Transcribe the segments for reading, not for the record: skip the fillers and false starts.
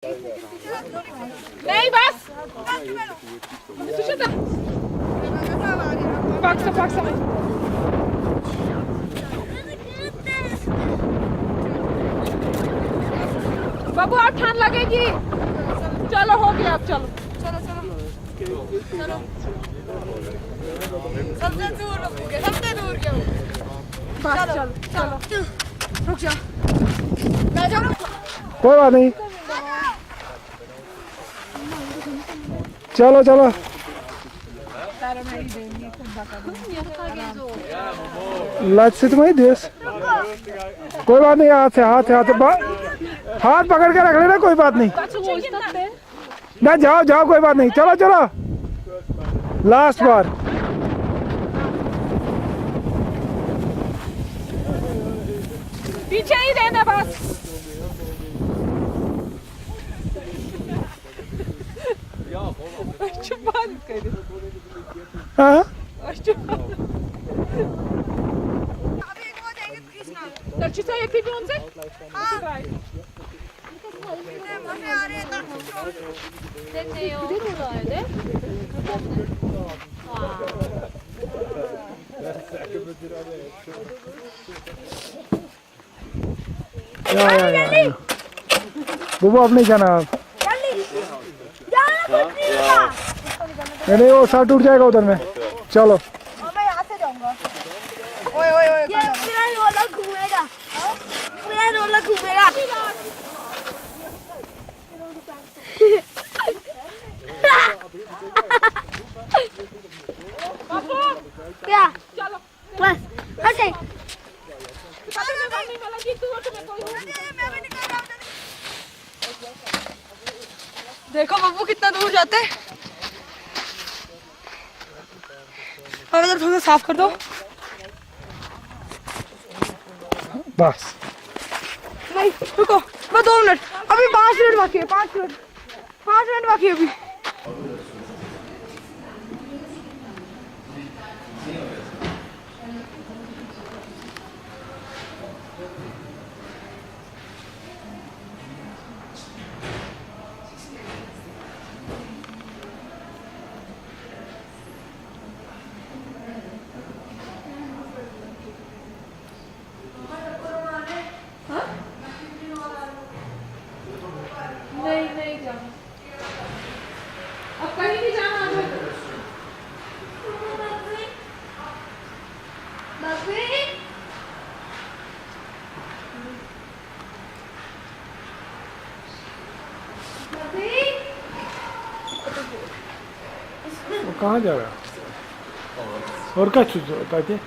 नहीं बस paksa paksa बाबू आप ठंड लगेगी चलो हो गया अब चलो चलो चलो चलो सबसे दूर गया बस चलो चलो रुक जा कोई बात नहीं चलो चलो लक्षित में देश कोई बात नहीं हाथ से हाथ पकड़ के रख लेना कोई बात नहीं ना जाओ जाओ कोई बात नहीं चलो चलो लास्ट बार पीछे ही रहना बस हाँ Darczyca, jak pieniądze? 됐네요. 그대로 넣어야 돼? या बुबू अब नहीं जाना आप नहीं वो शर्ट उठ जाएगा उधर में चलो मैं यहाँ से जाऊंगा ओए ओए ओए मेरा रोलर घूमेगा मेरा रोलर घूमेगा क्या बस हटे देखो बब्बू कितना दूर जाते हैं अब इधर थोड़ा साफ कर दो बस नहीं रुको मैं 2 मिनट अभी 5 मिनट बाकी है 5 मिनट बाकी है अभी नहीं जाना अब कहीं नहीं जाना वो कहाँ जा रहा है और क्या चीज होता है क्या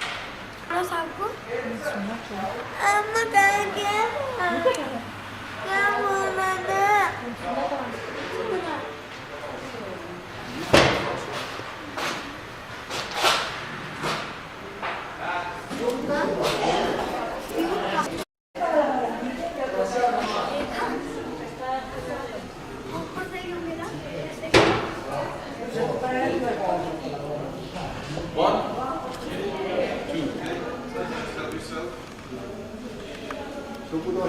बोला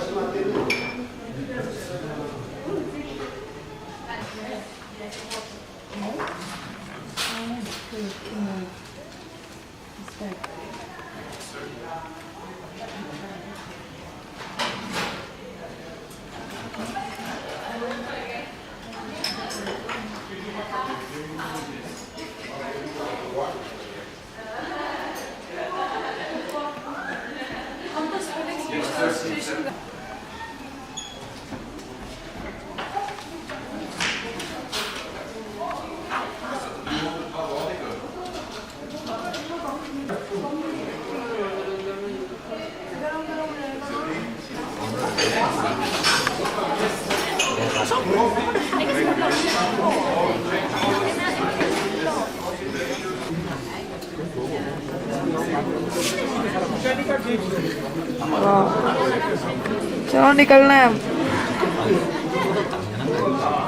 चलो निकलना है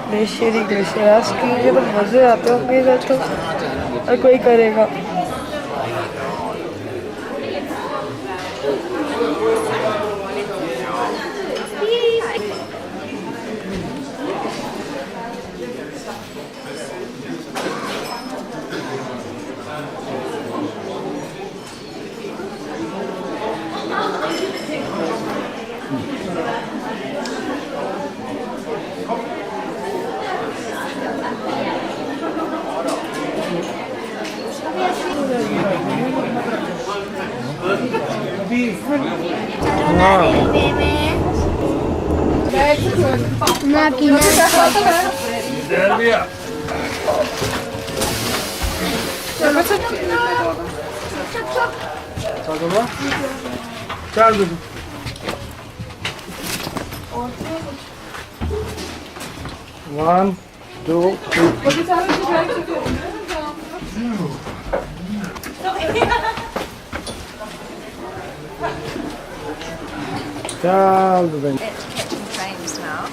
ग्लेशियर ग्लेशियर स्कीइंग के तो मजे आते होंगे तो और कोई करेगा हाँ ना पीना चल दीदी वन टू थ्री चल दीदी It's catching flames now.